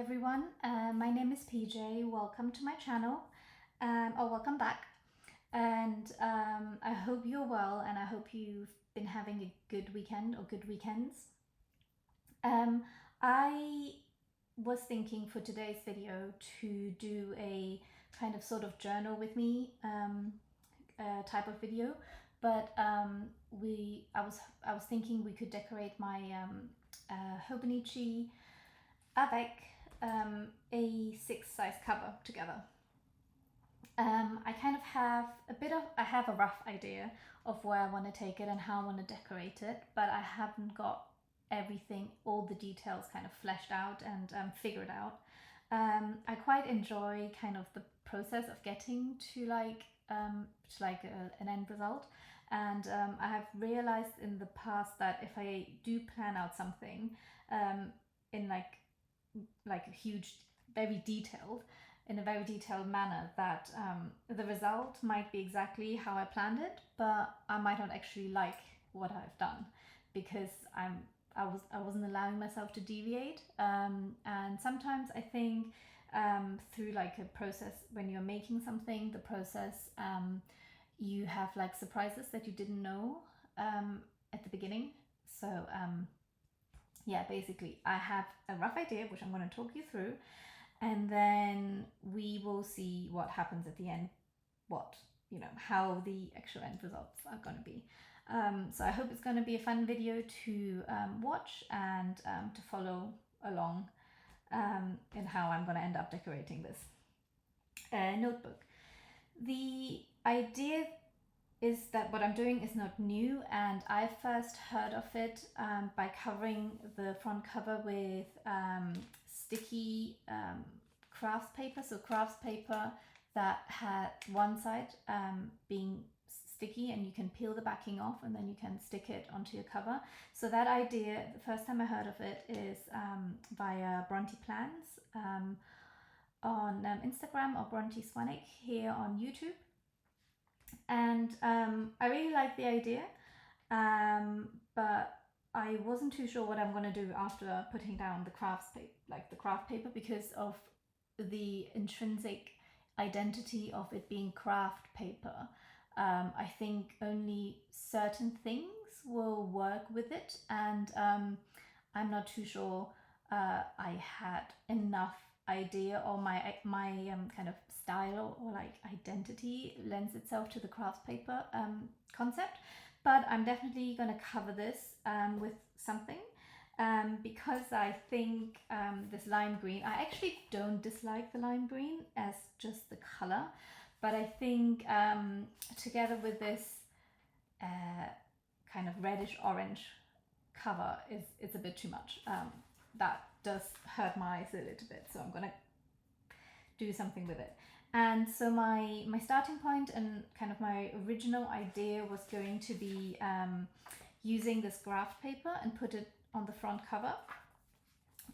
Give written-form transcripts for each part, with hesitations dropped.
everyone, my name is PJ. Welcome to my channel, or welcome back. And I hope you're well, and I hope you've been having a good weekend or good weekends. I was thinking for today's video to do a kind of sort of journal with me type of video, but I was thinking we could decorate my Hobonichi Avec A6 size cover together. I kind of have I have a rough idea of where I want to take it and how I want to decorate it, but I haven't got everything, all the details kind of fleshed out and figured out. I quite enjoy kind of the process of getting to an end result, and I have realized in the past that if I do plan out something in like a huge, very detailed, in a very detailed manner, that the result might be exactly how I planned it, but I might not actually like what I've done because I wasn't allowing myself to deviate. And sometimes I think through like a process, when you're making something, the process, you have like surprises that you didn't know at the beginning. So yeah, basically I have a rough idea which I'm going to talk you through, and then we will see what happens at the end, how the actual end results are going to be. So I hope it's going to be a fun video to watch and to follow along in how I'm going to end up decorating this notebook. The idea is that what I'm doing is not new, and I first heard of it by covering the front cover with sticky crafts paper. So crafts paper that had one side being sticky, and you can peel the backing off and then you can stick it onto your cover. So that idea, the first time I heard of it is via Bronte Plans on Instagram, or Bronte Swanik here on YouTube. And I really like the idea, but I wasn't too sure what I'm going to do after putting down the craft paper, because of the intrinsic identity of it being craft paper. I think only certain things will work with it, and I'm not too sure I had enough idea, or my kind of style or like identity lends itself to the craft paper concept. But I'm definitely going to cover this with something because I think this lime green, I actually don't dislike the lime green as just the color, but I think together with this kind of reddish orange cover it's a bit too much. That does hurt my eyes a little bit, so I'm gonna do something with it. And so my starting point and kind of my original idea was going to be using this graph paper and put it on the front cover,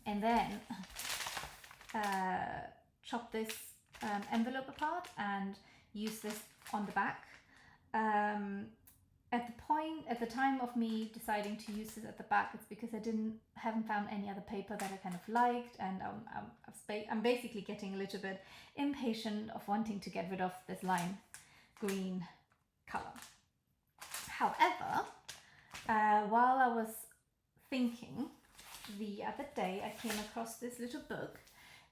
and then chop this envelope apart and use this on the back. At the time of me deciding to use this at the back, it's because I haven't found any other paper that I kind of liked, and I'm basically getting a little bit impatient of wanting to get rid of this lime green color. However, while I was thinking the other day, I came across this little book.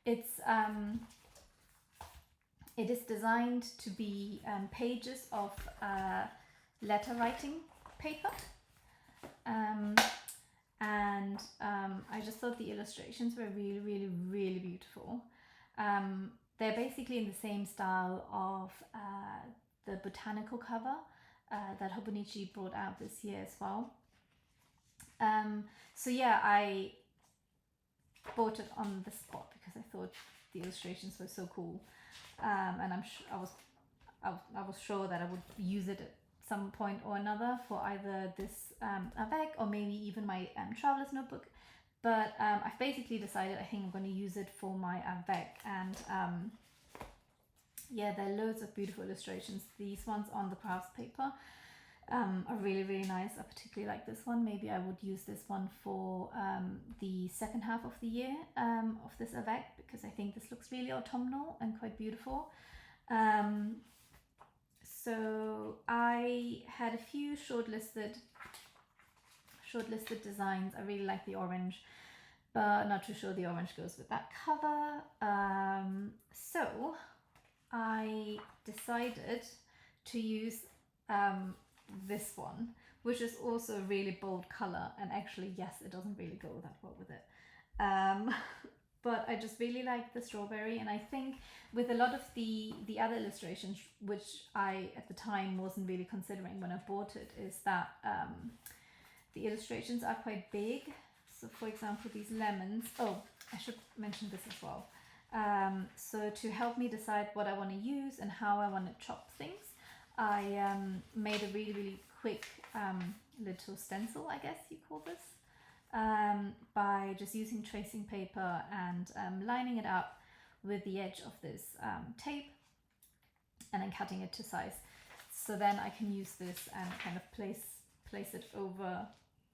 It is designed to be pages of letter writing paper, and I just thought the illustrations were really, really, really beautiful. They're basically in the same style of the botanical cover that Hobonichi brought out this year as well. So yeah, I bought it on the spot because I thought the illustrations were so cool, and I was sure that I would use it at some point or another for either this Avec or maybe even my traveler's notebook. But I've basically decided I think I'm going to use it for my Avec, and yeah, there are loads of beautiful illustrations. These ones on the crafts paper, are really, really nice. I particularly like this one. Maybe I would use this one for the second half of the year of this Avec, because I think this looks really autumnal and quite beautiful. So I had a few shortlisted designs. I really like the orange, but not too sure the orange goes with that cover. So I decided to use this one, which is also a really bold color, and actually, yes, it doesn't really go that well with it. But I just really like the strawberry, and I think with a lot of the other illustrations, which I at the time wasn't really considering when I bought it, is that the illustrations are quite big. So for example, these lemons, oh, I should mention this as well. So to help me decide what I want to use and how I want to chop things, I made a really, really quick little stencil, I guess you call this, by just using tracing paper and lining it up with the edge of this tape, and then cutting it to size. So then I can use this and kind of place it over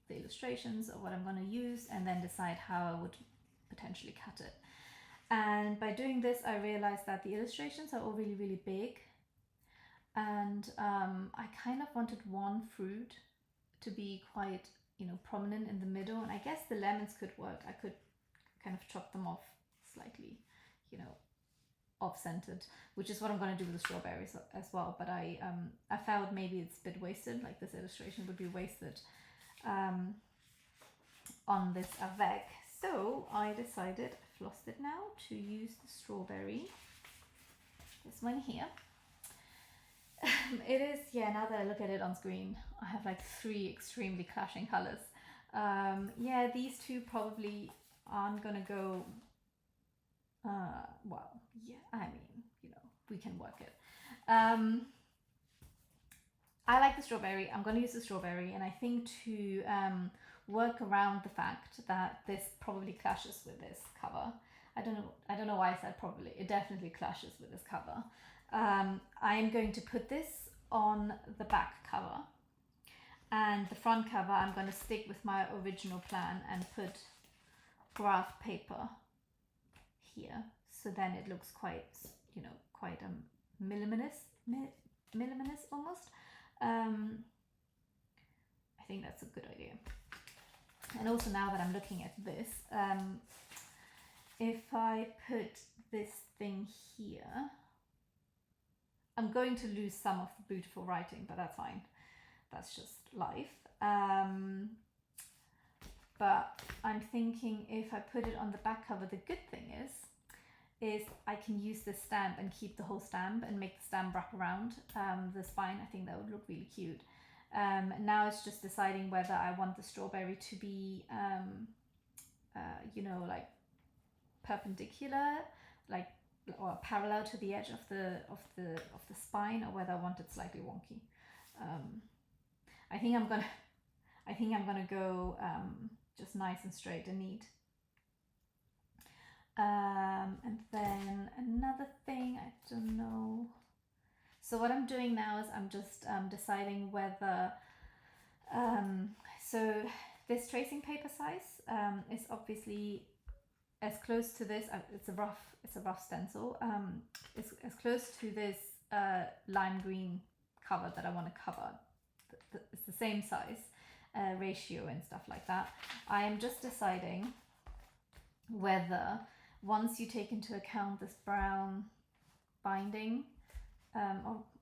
the illustrations of what I'm going to use, and then decide how I would potentially cut it. And by doing this, I realized that the illustrations are all really, really big, and I kind of wanted one fruit to be quite, you know, prominent in the middle, and I guess the lemons could work. I could kind of chop them off slightly, you know, off-centered, which is what I'm going to do with the strawberries as well. But I felt maybe it's a bit wasted, like this illustration would be wasted on this Avec. So I decided, I've lost it now, to use the strawberry, this one here. It is, yeah, now that I look at it on screen, I have like 3 extremely clashing colors. Yeah, these two probably aren't gonna go, well, yeah, I mean, you know, we can work it. I like the strawberry. I'm gonna use the strawberry, and I think to work around the fact that this probably clashes with this cover. I don't know why I said probably. It definitely clashes with this cover. I am going to put this on the back cover, and the front cover I'm going to stick with my original plan and put graph paper here, so then it looks quite, you know, quite minimalist almost. I think that's a good idea. And also, now that I'm looking at this, if I put this thing here, I'm going to lose some of the beautiful writing, but that's fine. That's just life. But I'm thinking if I put it on the back cover, the good thing is I can use this stamp and keep the whole stamp and make the stamp wrap around the spine. I think that would look really cute. Now it's just deciding whether I want the strawberry to be, you know, like perpendicular, like, or parallel to the edge of the spine, or whether I want it slightly wonky. I think I'm gonna go just nice and straight and neat. And then another thing, I don't know. So what I'm doing now is I'm just deciding whether, so this tracing paper size is obviously as close to this, it's a rough stencil, it's as close to this lime green cover that I want to cover. It's the same size ratio and stuff like that. I am just deciding whether, once you take into account this brown binding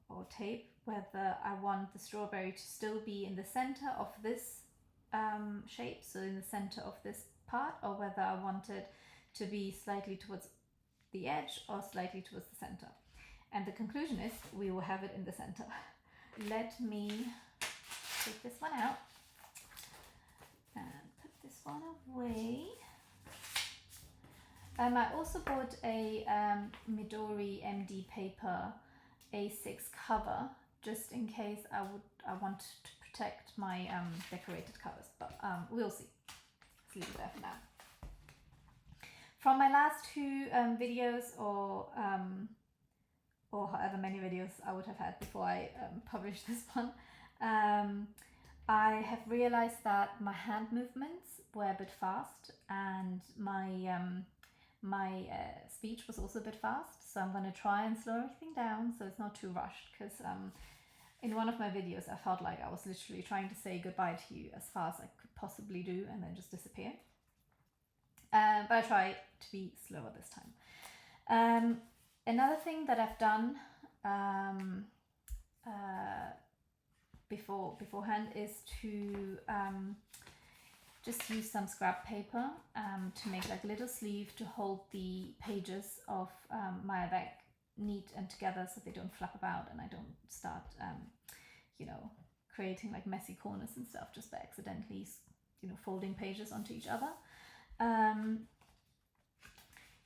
or tape, whether I want the strawberry to still be in the center of this shape, so in the center of this part, or whether I want it to be slightly towards the edge or slightly towards the center. And the conclusion is we will have it in the center. Let me take this one out and put this one away. I also bought a Midori MD paper A6 cover, just in case I want to protect my decorated covers, but we'll see. Let's leave it there for now. From my last 2 videos, or however many videos I would have had before I published this one, I have realized that my hand movements were a bit fast, and my speech was also a bit fast, so I'm going to try and slow everything down so it's not too rushed, because in one of my videos I felt like I was literally trying to say goodbye to you as fast as I could possibly do and then just disappear. But I try to be slower this time. Another thing that I've done beforehand is to just use some scrap paper to make like a little sleeve to hold the pages of my Avec neat and together so they don't flap about and I don't start you know, creating like messy corners and stuff just by accidentally, you know, folding pages onto each other.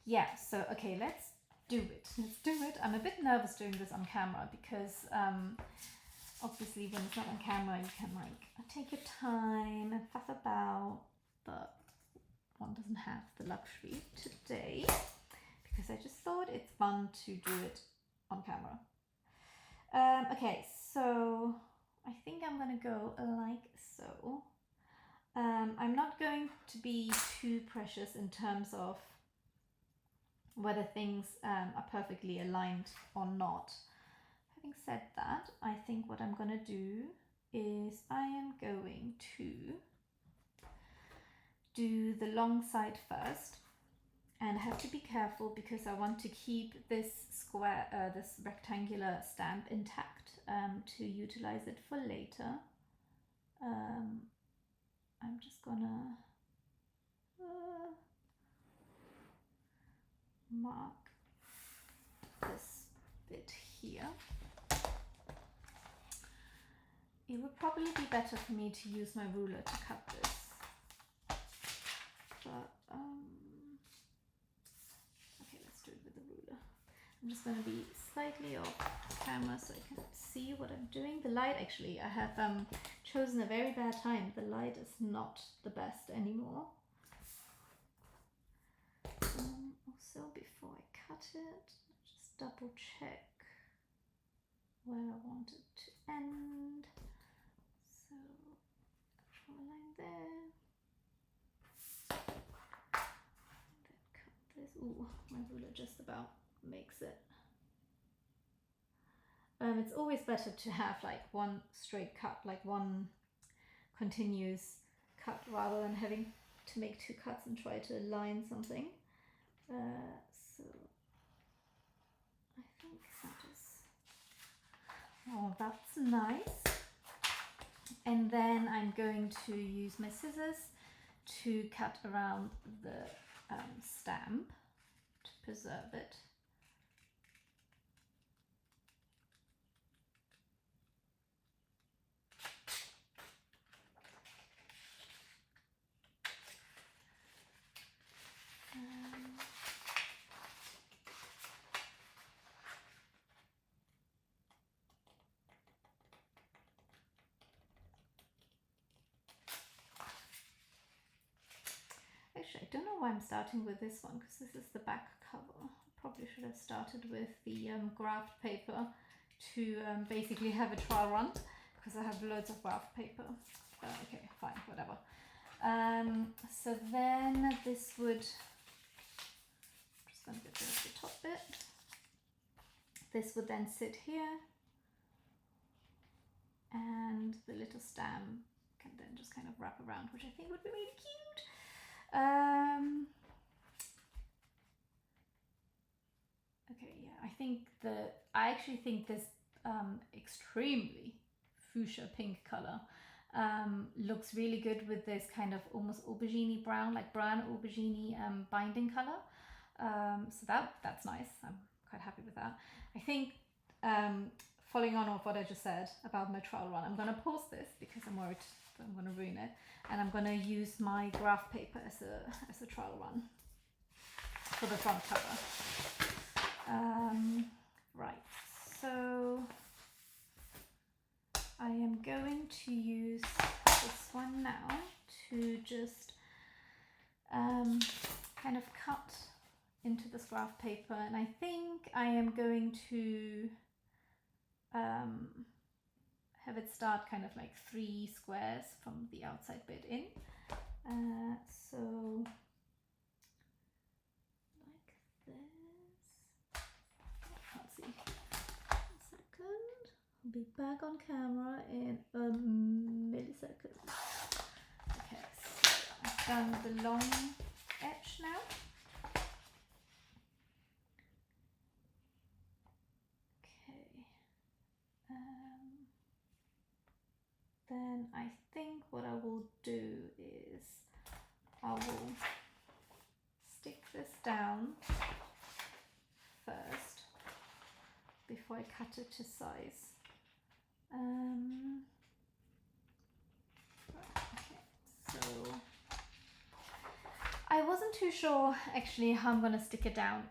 Yeah, so okay, let's do it. I'm a bit nervous doing this on camera because obviously when it's not on camera you can like take your time and faff about, but one doesn't have the luxury today because I just thought it's fun to do it on camera. Okay, so I think I'm gonna go like so. I'm not going to be too precious in terms of whether things are perfectly aligned or not. Having said that, I think what I'm going to do is I am going to do the long side first, and I have to be careful because I want to keep this square, this rectangular stamp intact to utilize it for later. I'm just gonna mark this bit here. It would probably be better for me to use my ruler to cut this, but okay, let's do it with the ruler. I'm just going to be slightly off camera so I can see what I'm doing. The light, actually, I have chosen a very bad time. The light is not the best anymore. Also, before I cut it, just double check where I want it to end. So, draw a line there. And then cut this. Ooh, my ruler just about makes it. It's always better to have like one straight cut, like one continuous cut, rather than having to make two cuts and try to align something. So I think that is, oh, that's nice. And then I'm going to use my scissors to cut around the stamp to preserve it. Actually, I don't know why I'm starting with this one because this is the back cover. I probably should have started with the graph paper to basically have a trial run because I have loads of graph paper. Okay, fine, whatever. So then this would, I'm just going to get rid of the top bit. This would then sit here, and the little stem can then just kind of wrap around, which I think would be really cute. Okay, yeah, I actually think this extremely fuchsia pink color looks really good with this kind of almost aubergine brown, like brown aubergine binding color. So that's nice. I'm quite happy with that. I think following on with what I just said about my trial run, I'm going to pause this because I'm worried that I'm going to ruin it, and I'm going to use my graph paper as a trial run for the front cover. Right, so I am going to use this one now to just kind of cut into this graph paper, and I think I am going to have it start kind of like 3 squares from the outside bit in. So like this. I can't see. 1 second. I'll be back on camera in a millisecond. Okay, so I've done the long edge now. Then I think what I will do is I will stick this down first before I cut it to size. Okay, so I wasn't too sure actually how I'm gonna stick it down.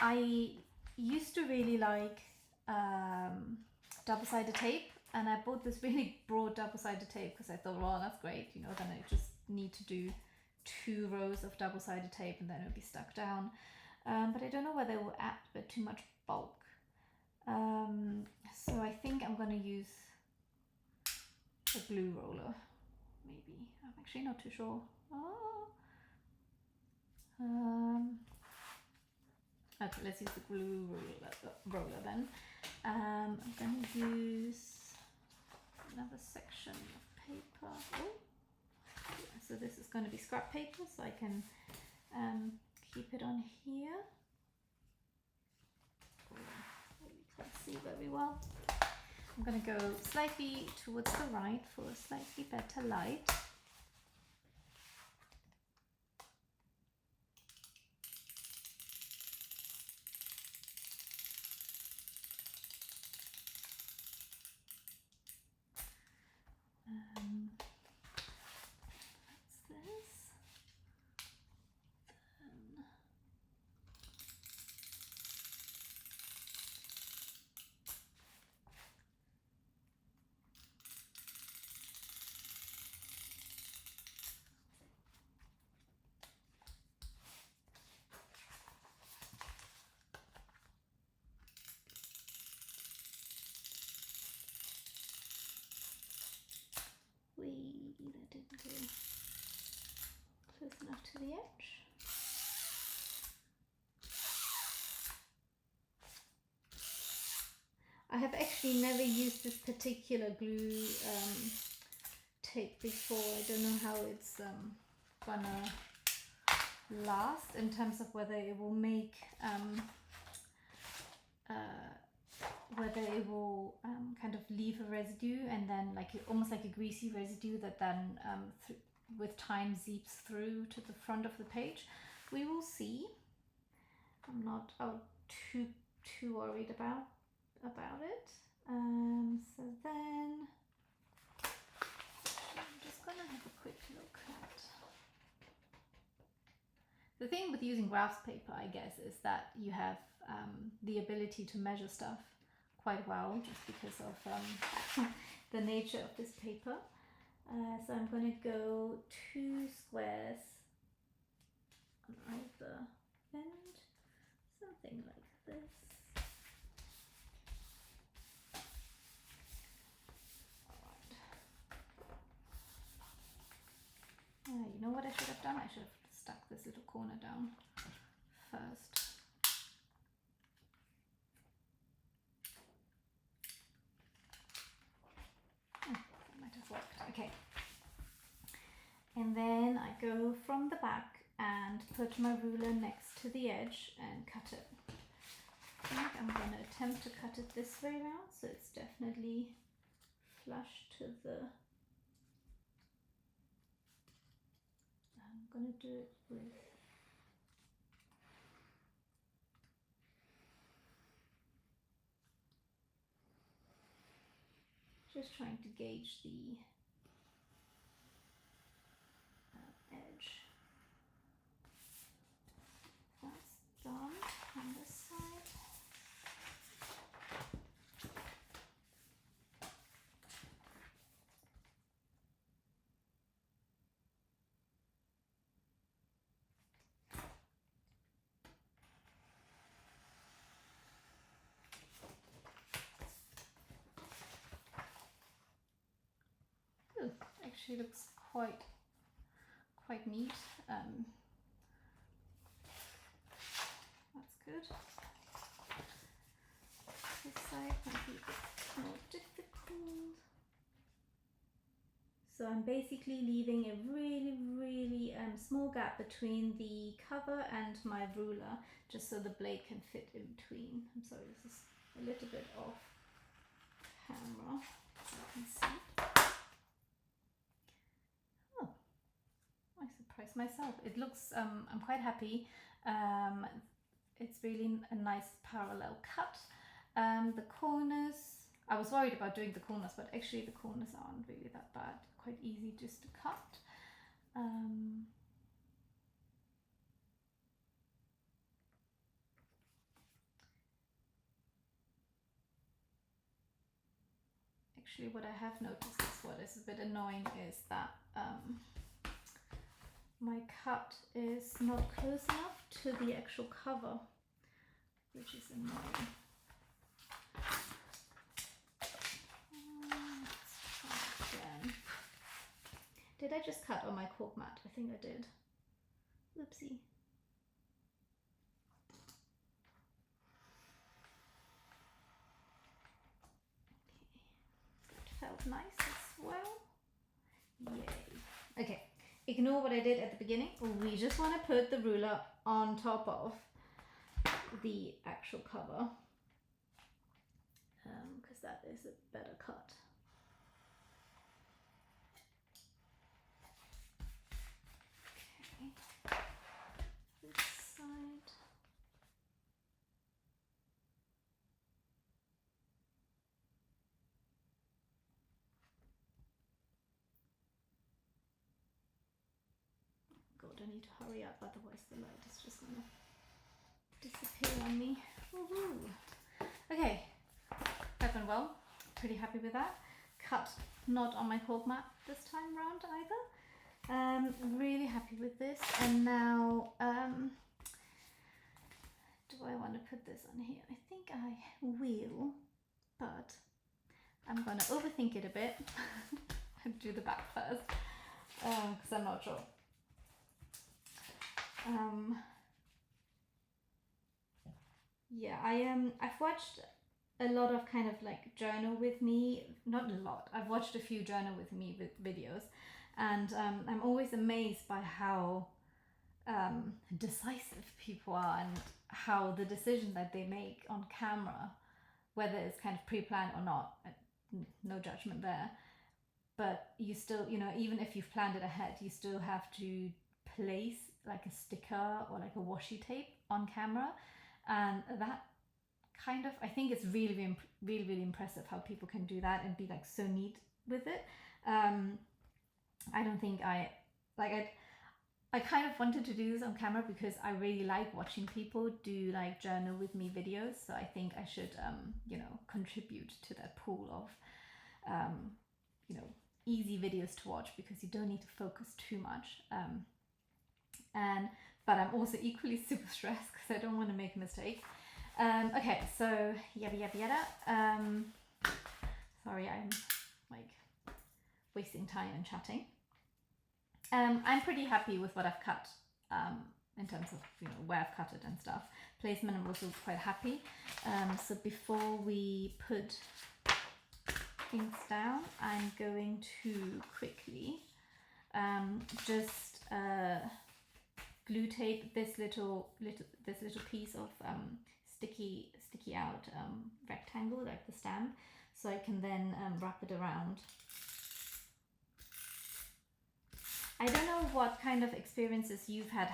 I used to really like double-sided tape, and I bought this really broad double-sided tape because I thought, well, that's great, you know, then I just need to do 2 rows of double-sided tape and then it'll be stuck down. But I don't know whether it will add a bit too much bulk. So I think I'm going to use a glue roller, maybe. I'm actually not too sure. Okay, let's use the glue roller then. I'm going to use another section of paper. Oh. So this is going to be scrap paper, so I can keep it on here. You can't see very well. I'm going to go slightly towards the right for a slightly better light. That's this. That didn't go close enough to the edge. I have actually never used this particular glue tape before. I don't know how it's gonna last in terms of whether it will make whether it will kind of leave a residue and then like almost like a greasy residue that then with time seeps through to the front of the page. We will see. I'm not too worried about it. So then I'm just gonna have a quick look at the thing with using graph paper, I guess, is that you have the ability to measure stuff quite well just because of the nature of this paper. So I'm going to go 2 squares on either end, something like this. Alright. You know what I should have done? I should have stuck this little corner down first. Okay, and then I go from the back and put my ruler next to the edge and cut it. I think I'm going to attempt to cut it this way around so it's definitely flush to the... I'm going to do it with... just trying to gauge the edge. That's done on this side. Ooh, actually looks quite neat. That's good. This side might be a bit more difficult. So I'm basically leaving a really small gap between the cover and my ruler, just so the blade can fit in between. I'm sorry, this is a little bit off camera, so you can see. Oh, I surprised myself. It looks, I'm quite happy. It's really a nice parallel cut. The corners, I was worried about doing the corners, but actually the corners aren't really that bad. Quite easy just to cut. Actually, what I have noticed is what is a bit annoying is that my cut is not close enough to the actual cover, which is annoying. Let's try again. Did I just cut on my cork mat? I think I did. Oopsie. Okay, that felt nice as well. Yay. Okay, ignore what I did at the beginning. We just want to put the ruler on top of the actual cover, because that is a better cut. Okay, this side. God, I need to hurry up, otherwise the light is just gonna disappear on me. Woohoo! Okay, that went well. Pretty happy with that. Cut not on my cork mat this time round either. Really happy with this. And now, do I want to put this on here? I think I will, but I'm gonna overthink it a bit and do the back first, because I'm not sure. Yeah, I've watched a lot of kind of like journal with me, not a lot, I've watched a few journal with me videos, and I'm always amazed by how decisive people are, and how the decision that they make on camera, whether it's kind of pre-planned or not, no judgment there, but you still, you know, even if you've planned it ahead, you still have to place like a sticker or like a washi tape on camera, and that kind of, I think it's really impressive how people can do that and be like so neat with it. I don't think I kind of wanted to do this on camera because I really like watching people do like journal with me videos, so I think I should you know, contribute to that pool of you know, easy videos to watch, because you don't need to focus too much. But I'm also equally super stressed because I don't want to make a mistake. Okay, so yada. Sorry, I'm like wasting time and chatting. I'm pretty happy with what I've cut, in terms of, you know, where I've cut it and stuff. Placement, I'm also quite happy. So before we put things down, I'm going to quickly just glue tape this little piece of sticky out rectangle, like the stamp, so I can then wrap it around. I don't know what kind of experiences you've had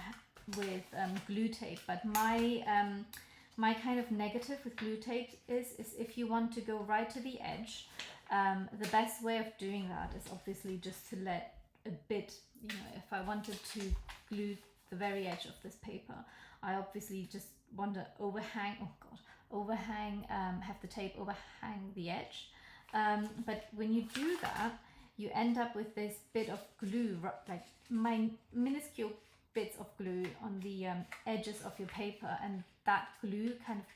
with glue tape, but my kind of negative with glue tape is if you want to go right to the edge, the best way of doing that is obviously just to let a bit, you know, if I wanted to glue the very edge of this paper, I obviously just want to overhang, have the tape overhang the edge. But when you do that, you end up with this bit of glue, like minuscule bits of glue on the edges of your paper, and that glue kind of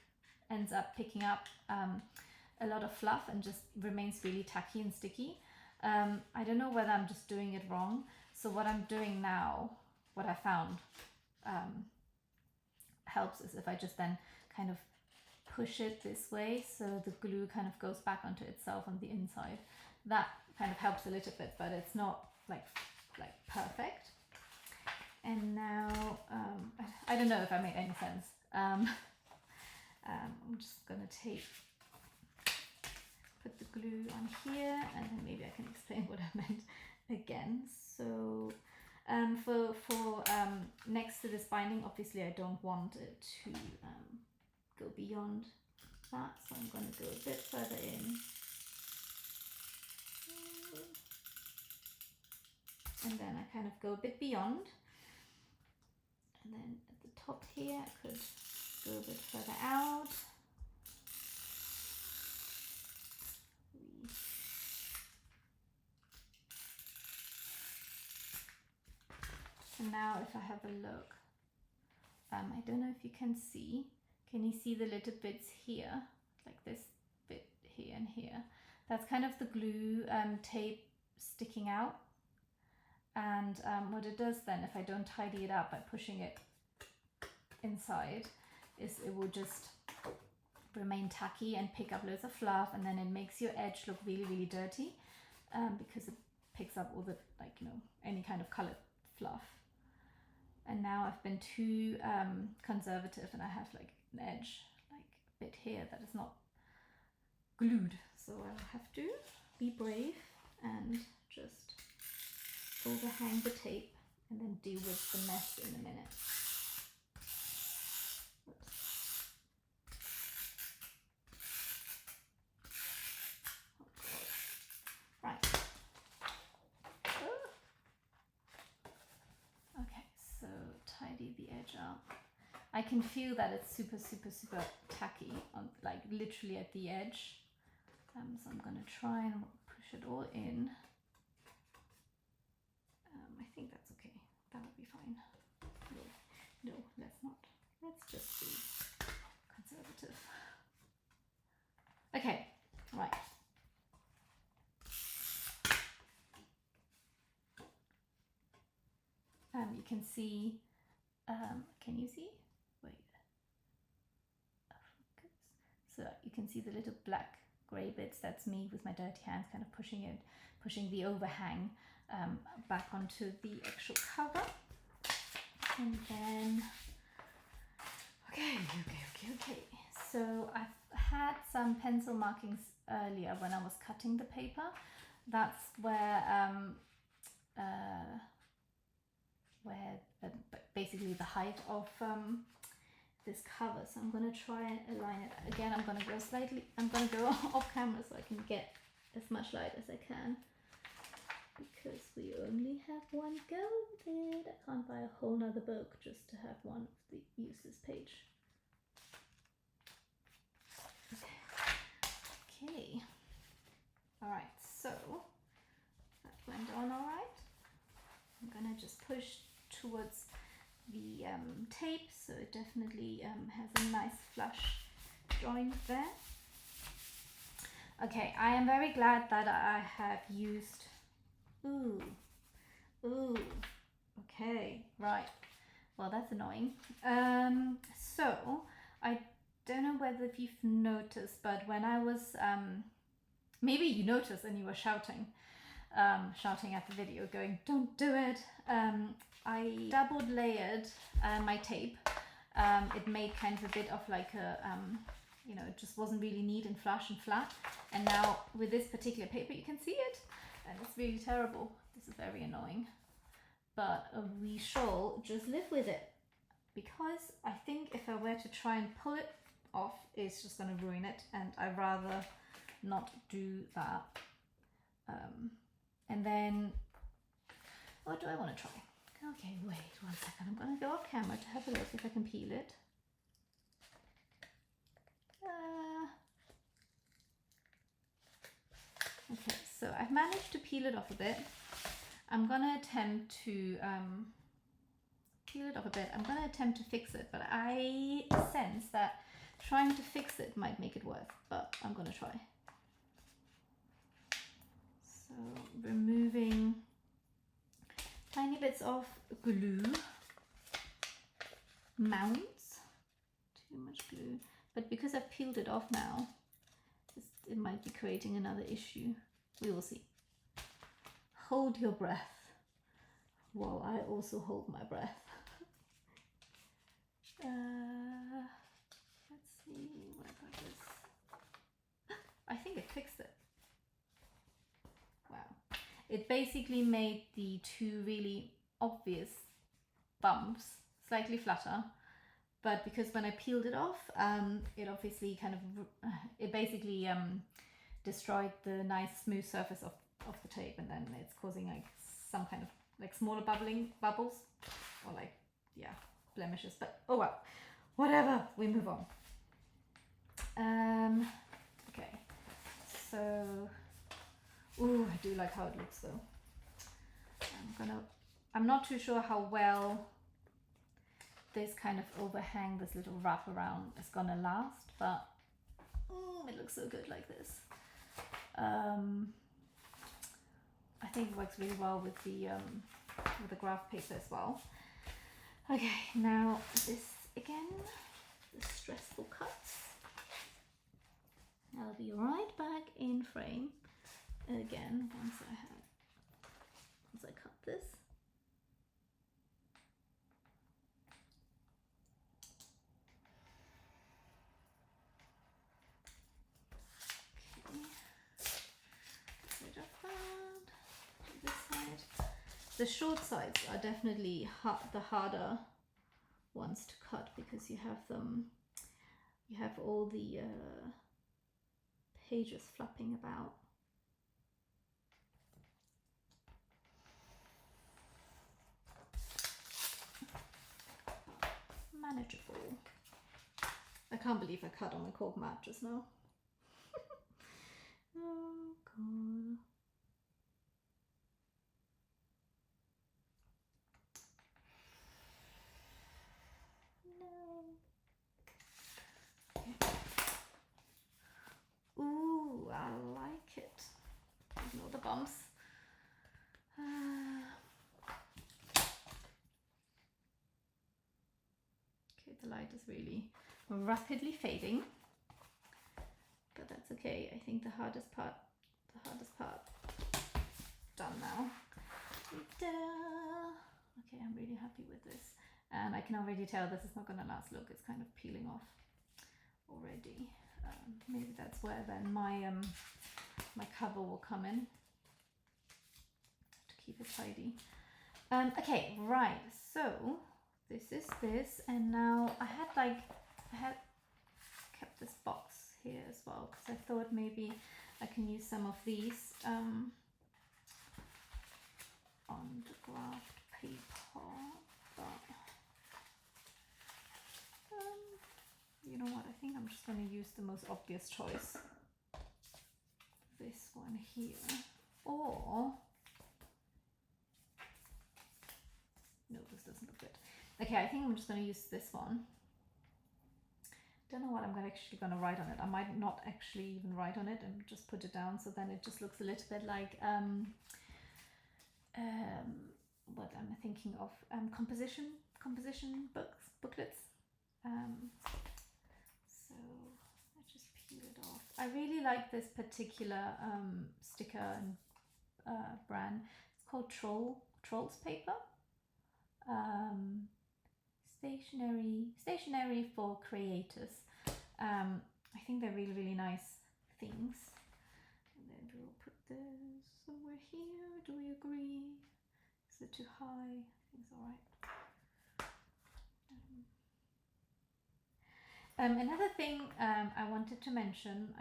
ends up picking up a lot of fluff and just remains really tacky and sticky. I don't know whether I'm just doing it wrong. So what I'm doing now, what I found helps is if I just then kind of push it this way so the glue kind of goes back onto itself on the inside. That kind of helps a little bit, but it's not like perfect. And now I don't know if I made any sense. I'm just gonna put the glue on here, and then maybe I can explain what I meant again. So for next to this binding, obviously I don't want it to go beyond that, so I'm going to go a bit further in. And then I kind of go a bit beyond. And then at the top here, I could go a bit further out. And now if I have a look, I don't know if you can see. Can you see the little bits here, like this bit here and here? That's kind of the glue tape sticking out. And what it does then, if I don't tidy it up by pushing it inside, is it will just remain tacky and pick up loads of fluff, and then it makes your edge look really, really dirty because it picks up all the, like, you know, any kind of colored fluff. And now I've been too conservative, and I have like an edge, like a bit here that is not glued. So I'll have to be brave and just overhang the tape and then deal with the mess in a minute. Oops. Oh God. Right. Okay, so tidy the edge up. I can feel that it's super, super, super tacky, on, like literally at the edge. So I'm gonna try and push it all in. I think that's okay. That would be fine. No, let's not. Let's just be conservative. Okay, right. You can see. Can you see? Wait. Focus. So you can see the little black grey bits. That's me with my dirty hands, kind of pushing the overhang back onto the actual cover. And then, okay. So I've had some pencil markings earlier when I was cutting the paper. That's where basically the height of this cover. So I'm going to try and align it again. I'm going to go off camera so I can get as much light as I can, because we only have one go with it. I can't buy a whole nother book just to have one of the uses page. Okay. All right, so that went on all right. I'm gonna just push towards the tape, so it definitely has a nice flush joint there. Okay, I am very glad that I have used, ooh, okay, right, well that's annoying. So I don't know whether if you've noticed, but when I was, maybe you noticed and you were shouting at the video going, don't do it. I double layered my tape. It made kind of a bit of like a, you know, it just wasn't really neat and flush and flat. And now with this particular paper, you can see it, and it's really terrible. This is very annoying, but we shall just live with it, because I think if I were to try and pull it off, it's just going to ruin it, and I'd rather not do that. And then, what do I want to try? Okay, wait 1 second. I'm going to go off camera to have a look if I can peel it. Okay, so I've managed to peel it off a bit. I'm going to attempt to peel it off a bit. I'm going to attempt to fix it, but I sense that trying to fix it might make it worse, but I'm going to try. So removing tiny bits of glue mounts, too much glue, but because I've peeled it off now, it might be creating another issue. We will see. Hold your breath while I also hold my breath. Let's see what I got this. I think it fixed it. Wow. It basically made the two really obvious bumps slightly flatter, but because when I peeled it off, it obviously kind of, it basically destroyed the nice smooth surface of the tape, and then it's causing like some kind of like smaller bubbles, or like, yeah, blemishes, but oh well, whatever, we move on. Okay, so, ooh, I do like how it looks though. I'm not too sure how well this kind of overhang, this little wrap around, is gonna last, but it looks so good like this. I think it works really well with the graph paper as well. Okay, now this again, the stressful cuts. I'll be right back in frame again once I cut this. The short sides are definitely the harder ones to cut because you have all the pages flapping about. Manageable. I can't believe I cut on my cork mat just now. Oh god. Ooh, I like it. Ignore the bumps. Okay, the light is really rapidly fading, but that's okay. I think the hardest part done now. Okay, I'm really happy with this, and I can already tell this is not going to last. Look, it's kind of peeling off already. Maybe that's where then my my cover will come in to keep it tidy. Okay, right, so this is this, and now I had kept this box here as well because I thought maybe I can use some of these on the graph paper, but you know what, I think I'm just going to use the most obvious choice, this one here, or no, this doesn't look good. Okay, I think I'm just going to use this one. Don't know what I'm actually going to write on it. I might not actually even write on it and just put it down, so then it just looks a little bit like what I'm thinking of, composition booklets. So I just peel it off. I really like this particular sticker and brand. It's called Trolls Paper. Stationery for creators. I think they're really, really nice things. And then we'll put this somewhere here. Do we agree? Is it too high? I think it's alright. Another thing I wanted to mention,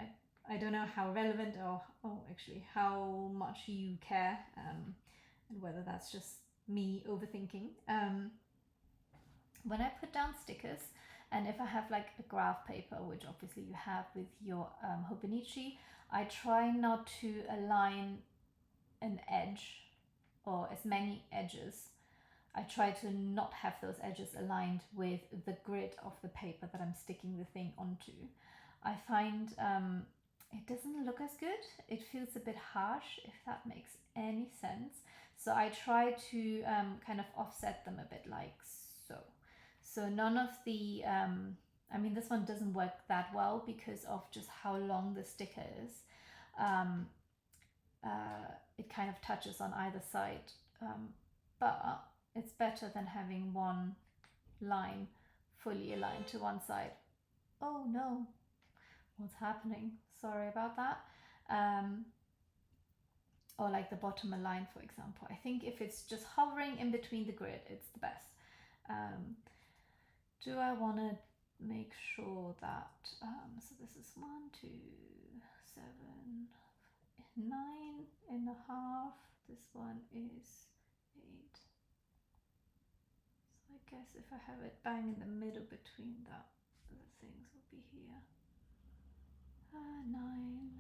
I don't know how relevant or actually how much you care, and whether that's just me overthinking. When I put down stickers, and if I have like a graph paper, which obviously you have with your Hobonichi, I try not to align an edge or as many edges. I try to not have those edges aligned with the grid of the paper that I'm sticking the thing onto. I find it doesn't look as good. It feels a bit harsh, if that makes any sense. So I try to kind of offset them a bit like so. So none of the, I mean, this one doesn't work that well because of just how long the sticker is. It kind of touches on either side, but it's better than having one line fully aligned to one side. Oh no, what's happening? Sorry about that. Or like the bottom aligned, for example. I think if it's just hovering in between the grid, it's the best. Do I want to make sure that, so this is 1, 2, 7, 9.5. This one is 8. So I guess if I have it bang in the middle between that, the things will be here. 9.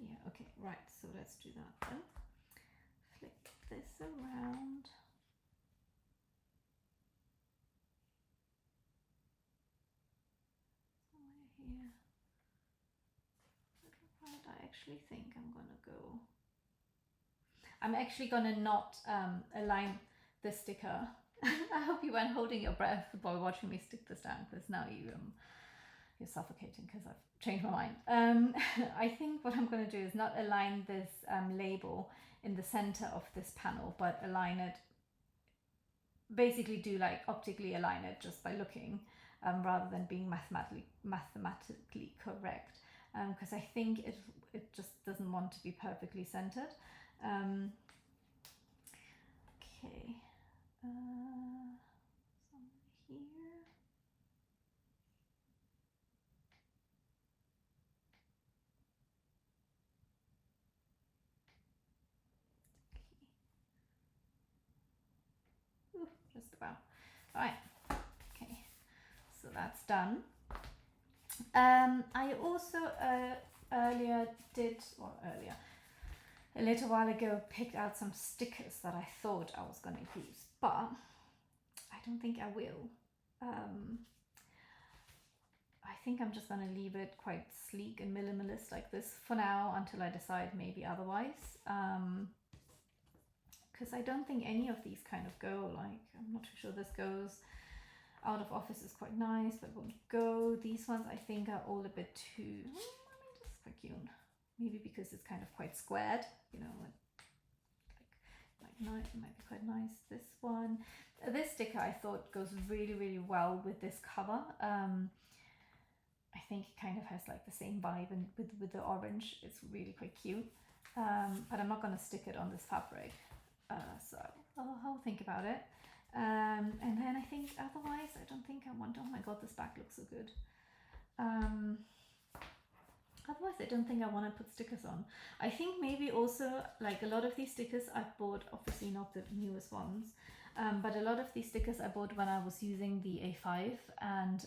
Yeah, okay, right, so let's do that then. Flip this around. Somewhere here. Right, I actually think I'm actually gonna not align the sticker. I hope you weren't holding your breath while watching me stick this down, because now you're suffocating because I've changed my mind. I think what I'm going to do is not align this label in the center of this panel, but align it, basically do like optically align it just by looking, rather than being mathematically correct, because I think it just doesn't want to be perfectly centered. Okay, somewhere here. Ooh, just about. Right. Okay, so that's done. I also a little while ago, picked out some stickers that I thought I was going to use, but I don't think I will. I think I'm just going to leave it quite sleek and minimalist like this for now, until I decide maybe otherwise. Because I don't think any of these kind of go, like, I'm not too sure this goes. Out of office is quite nice, but won't go. These ones I think are all a bit too, I mean, this is quite cute. Maybe because it's kind of quite squared, you know, like nice, it might be quite nice. This one, this sticker I thought goes really, really well with this cover. I think it kind of has like the same vibe, and with the orange, it's really quite cute. But I'm not going to stick it on this fabric, so I'll think about it. And then I think otherwise, I don't think I want, oh my god, this back looks so good. Otherwise, I don't think I want to put stickers on. I think maybe also, like a lot of these stickers I've bought, obviously not the newest ones, but a lot of these stickers I bought when I was using the A5, and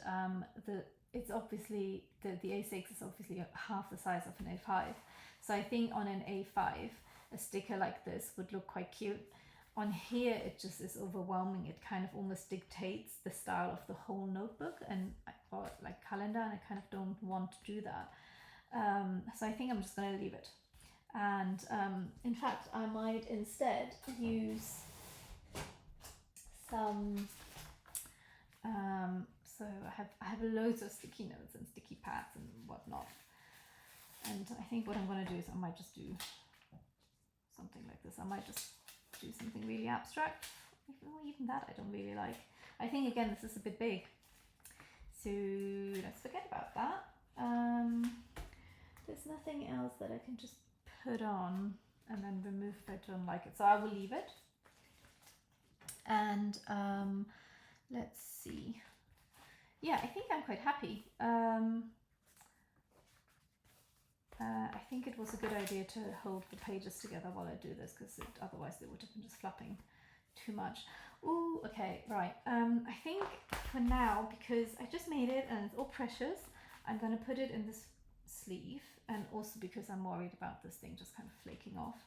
it's obviously, the A6 is obviously half the size of an A5. So I think on an A5, a sticker like this would look quite cute. On here, it just is overwhelming. It kind of almost dictates the style of the whole notebook or like calendar, and I kind of don't want to do that. So I think I'm just going to leave it. And in fact, I might instead use some, so I have loads of sticky notes and sticky pads and whatnot. And I think what I'm going to do is I might just do something like this. I might just do something really abstract. Even that I don't really like. I think again this is a bit big, so let's forget about that. There's nothing else that I can just put on and then remove if I don't like it, so I will leave it. And let's see. Yeah, I think I'm quite happy. I think it was a good idea to hold the pages together while I do this, because otherwise they would have been just flapping too much. Ooh, okay, right. I think for now, because I just made it and it's all precious, I'm going to put it in this sleeve, and also because I'm worried about this thing just kind of flaking off.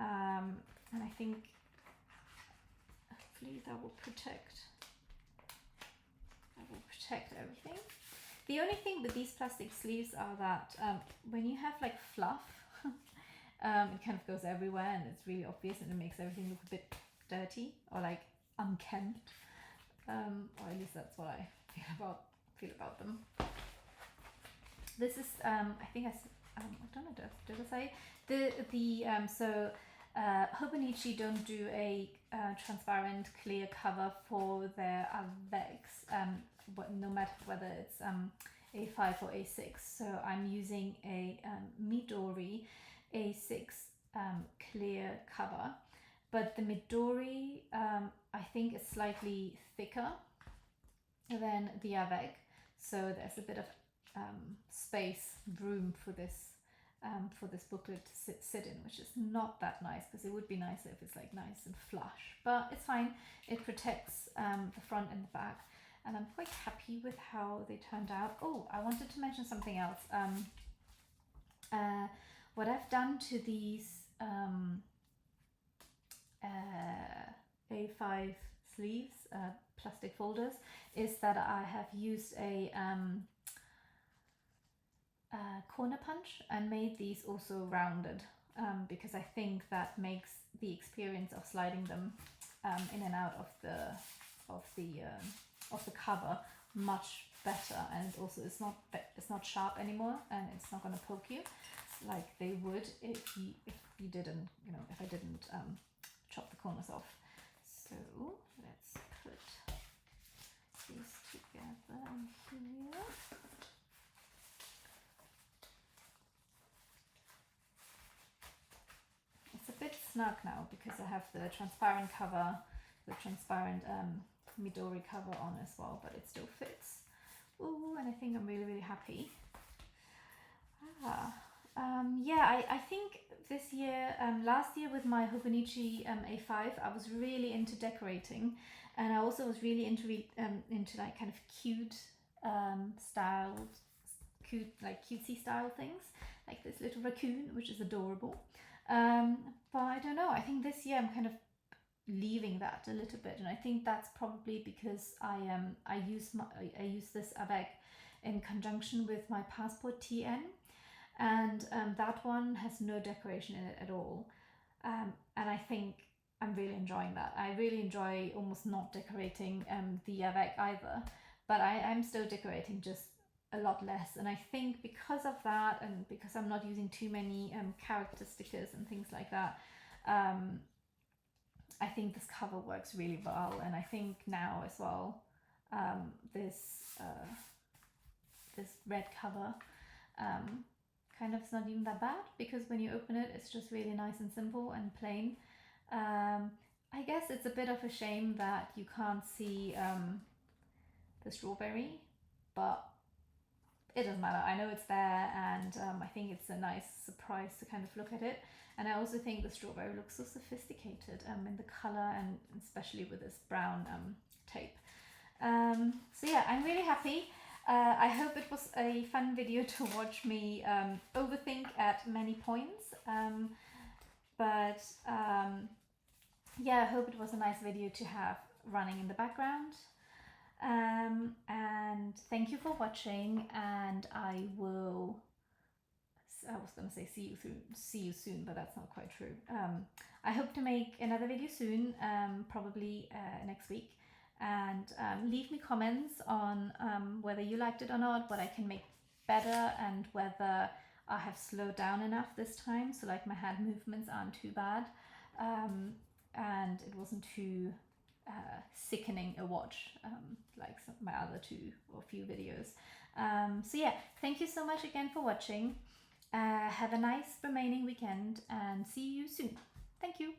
And I think hopefully that will protect everything. The only thing with these plastic sleeves are that when you have like fluff, it kind of goes everywhere and it's really obvious and it makes everything look a bit dirty or like unkempt. Or at least that's what I feel about them. This is I think I don't know, did I say the Hobonichi don't do a transparent clear cover for their Avecs, no matter whether it's A5 or A6. So I'm using a Midori A6 clear cover, but the Midori I think is slightly thicker than the Avec, so there's a bit of room for this booklet to sit in, which is not that nice, because it would be nicer if it's like nice and flush, but it's fine. It protects the front and the back, and I'm quite happy with how they turned out. Oh, I wanted to mention something else. What I've done to these A5 sleeves, plastic folders, is that I have used a corner punch and made these also rounded, because I think that makes the experience of sliding them in and out of the cover much better, and also it's not sharp anymore, and it's not going to poke you like they would if you didn't, if I didn't chop the corners off. So let's put these together here. It's a bit snug now because I have the transparent cover, the transparent Midori cover on as well, but it still fits. Ooh, and I think I'm really, really happy. Yeah, I think this year, last year with my Hobonichi A5, I was really into decorating, and I also was really into like kind of cute cutesy style things, like this little raccoon, which is adorable. But I don't know, I think this year I'm kind of leaving that a little bit, and I think that's probably because I use this Avec in conjunction with my Passport TN, and that one has no decoration in it at all, and I think I'm really enjoying that. I really enjoy almost not decorating the Avec either, but I'm still decorating, just a lot less, and I think because of that, and because I'm not using too many character stickers and things like that, I think this cover works really well, and I think now as well this red cover kind of is not even that bad, because when you open it, it's just really nice and simple and plain. I guess it's a bit of a shame that you can't see the strawberry, but it doesn't matter. I know it's there, and I think it's a nice surprise to kind of look at it. And I also think the strawberry looks so sophisticated in the color, and especially with this brown tape. So yeah, I'm really happy. I hope it was a fun video to watch me overthink at many points. Yeah, I hope it was a nice video to have running in the background. And thank you for watching, and I was going to say see you soon, but that's not quite true. I hope to make another video soon, probably next week, and leave me comments on whether you liked it or not, what I can make better, and whether I have slowed down enough this time, so like my hand movements aren't too bad, and it wasn't too sickening a watch like my other few videos. So yeah, thank you so much again for watching. Have a nice remaining weekend, and see you soon. Thank you.